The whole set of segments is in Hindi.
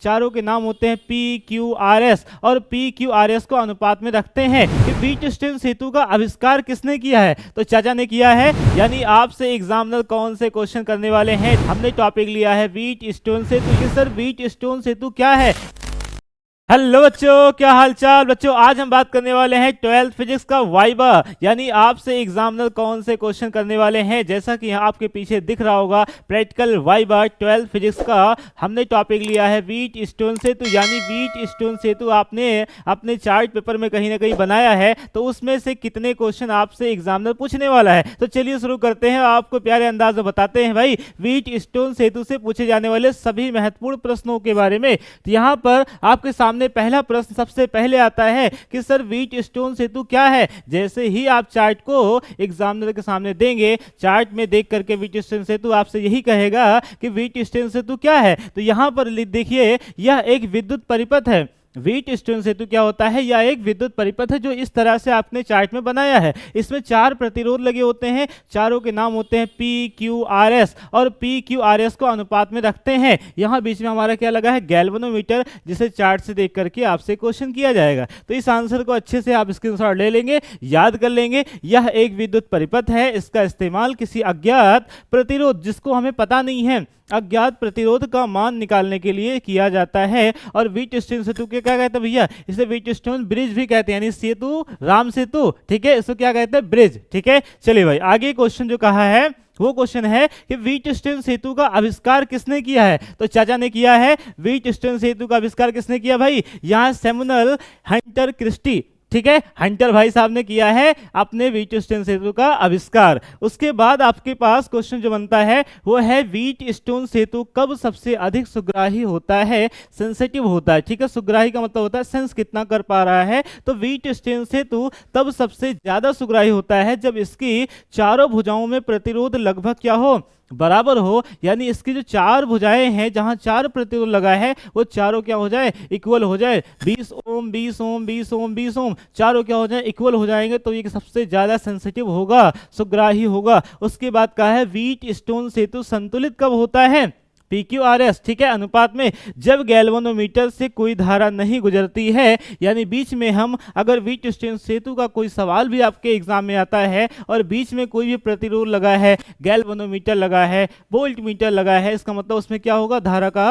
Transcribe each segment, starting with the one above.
चारों के नाम होते हैं पी क्यू आर एस, और पी क्यू आर एस को अनुपात में रखते हैं कि व्हीटस्टोन सेतु का आविष्कार किसने किया है? तो चाचा ने किया है। यानी आपसे एग्जामिनर कौन से क्वेश्चन करने वाले हैं? हमने टॉपिक लिया है व्हीटस्टोन सेतु कि सर व्हीटस्टोन सेतु क्या है। हेलो बच्चों, क्या हालचाल बच्चों। आज हम बात करने वाले हैं 12th फिजिक्स का वाइवा, यानी आपसे एग्जामिनर कौन से क्वेश्चन करने वाले हैं। जैसा कि यहाँ आपके पीछे दिख रहा होगा प्रैक्टिकल वाइवा 12th फिजिक्स का हमने टॉपिक लिया है व्हीटस्टोन सेतु। यानी व्हीटस्टोन सेतु आपने अपने चार्ट पेपर में कहीं ना कहीं बनाया है, तो उसमें से कितने क्वेश्चन आपसे एग्जामिनर पूछने वाला है। तो चलिए शुरू करते हैं, आपको प्यारे अंदाज में बताते हैं भाई व्हीटस्टोन सेतु से पूछे जाने वाले सभी महत्वपूर्ण प्रश्नों के बारे में। तो यहाँ पर आपके सामने पहला प्रश्न सबसे पहले आता है कि सर व्हीटस्टोन सेतु क्या है। जैसे ही आप चार्ट को एग्जामिनर के सामने देंगे, चार्ट में देख करके व्हीटस्टोन सेतु आपसे यही कहेगा कि व्हीटस्टोन सेतु क्या है। तो यहां पर देखिए, यह एक विद्युत परिपथ है। व्हीटस्टोन सेतु क्या होता है? यह एक विद्युत परिपथ है जो इस तरह से आपने चार्ट में बनाया है। इसमें 4 प्रतिरोध लगे होते हैं, चारों के नाम होते हैं पी क्यू आर एस, और पी क्यू आर एस को अनुपात में रखते हैं। यहाँ बीच में हमारा क्या लगा है? गैल्वेनोमीटर, जिसे चार्ट से देख करके आपसे क्वेश्चन किया जाएगा। तो इस आंसर को अच्छे से आप स्क्रीनशॉट ले लेंगे, याद कर लेंगे। यह एक विद्युत परिपथ है, इसका इस्तेमाल किसी अज्ञात प्रतिरोध, जिसको हमें पता नहीं है, अज्ञात प्रतिरोध का मान निकालने के लिए किया जाता है। और व्हीटस्टोन सेतु के क्या कहते हैं भैया? इसे व्हीटस्टोन ब्रिज भी कहते हैं, यानी सेतु, राम सेतु, ठीक है, इसको क्या कहते हैं? ब्रिज, ठीक है। चलिए भाई, आगे क्वेश्चन जो कहा है वो क्वेश्चन है कि व्हीटस्टोन सेतु का आविष्कार किसने किया है। तो चाचा ने किया है। व्हीटस्टोन सेतु का आविष्कार किसने किया भाई? यहाँ सैमुअल हंटर क्रिस्टी, ठीक है, हंटर भाई साहब ने किया है अपने व्हीटस्टोन सेतु का आविष्कार। उसके बाद आपके पास क्वेश्चन जो बनता है वो है व्हीटस्टोन सेतु कब सबसे अधिक सुग्राही होता है, सेंसिटिव होता है। ठीक है, सुग्राही का मतलब होता है सेंस कितना कर पा रहा है। तो व्हीटस्टोन सेतु तब सबसे ज्यादा सुग्राही होता है जब इसकी चारों भुजाओं में प्रतिरोध लगभग क्या हो? बराबर हो। यानी इसकी जो 4 भुजाएं हैं, जहां 4 प्रतिरोध लगा है, वो चारों क्या हो जाए? इक्वल हो जाए। 20 ओम 20 ओम 20 ओम 20 ओम, चारों क्या हो जाए? इक्वल हो जाएंगे। तो ये सबसे ज्यादा सेंसिटिव होगा, सुग्राही होगा। उसके बाद कहा है व्हीटस्टोन सेतु संतुलित कब होता है? PQRS, ठीक है, अनुपात में, जब गैल्वेनोमीटर से कोई धारा नहीं गुजरती है। यानी बीच में हम अगर व्हीटस्टोन सेतु का कोई सवाल भी आपके एग्जाम में आता है और बीच में कोई भी प्रतिरोध लगा है, गैल्वेनोमीटर लगा है, वोल्ट मीटर लगा है, इसका मतलब उसमें क्या होगा? धारा का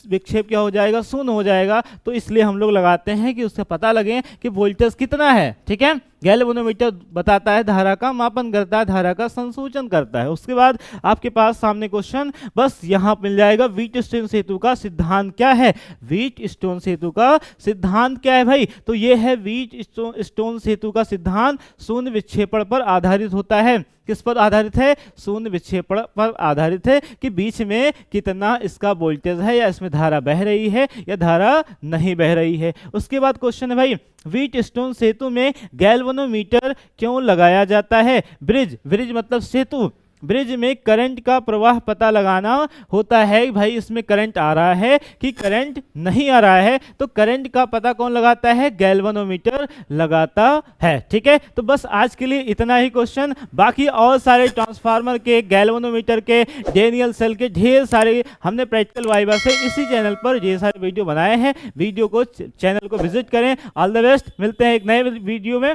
विक्षेप क्या हो जाएगा? शून्य हो जाएगा। तो इसलिए हम लोग लगाते हैं कि उससे पता लगे कि वोल्टेज कितना है। ठीक है, गैल्वेनोमीटर बताता है, धारा का मापन करता है, धारा का संसूचन करता है। उसके बाद आपके पास सामने क्वेश्चन बस यहाँ मिल जाएगा, व्हीटस्टोन सेतु का सिद्धांत क्या है? व्हीटस्टोन सेतु का सिद्धांत क्या है भाई? तो ये है व्हीटस्टोन सेतु का सिद्धांत शून्य विक्षेपण पर आधारित होता है। किस पर आधारित है? शून्य विक्षेपण पर आधारित है कि बीच में कितना इसका वोल्टेज है, या इसमें धारा बह रही है या धारा नहीं बह रही है। उसके बाद क्वेश्चन है भाई, व्हीटस्टोन सेतु में गैल्वेनोमीटर क्यों लगाया जाता है? ब्रिज, ब्रिज मतलब सेतु, ब्रिज में करंट का प्रवाह पता लगाना होता है। भाई इसमें करंट आ रहा है कि करंट नहीं आ रहा है, तो करंट का पता कौन लगाता है? गैल्वेनोमीटर लगाता है। ठीक है, तो बस आज के लिए इतना ही क्वेश्चन। बाकी और सारे ट्रांसफार्मर के, गैल्वेनोमीटर के, डेनियल सेल के ढेर सारे हमने प्रैक्टिकल वाइवा से इसी चैनल पर ढेर सारे वीडियो बनाए हैं। वीडियो को, चैनल को विजिट करें। ऑल द बेस्ट, मिलते हैं एक नए वीडियो में।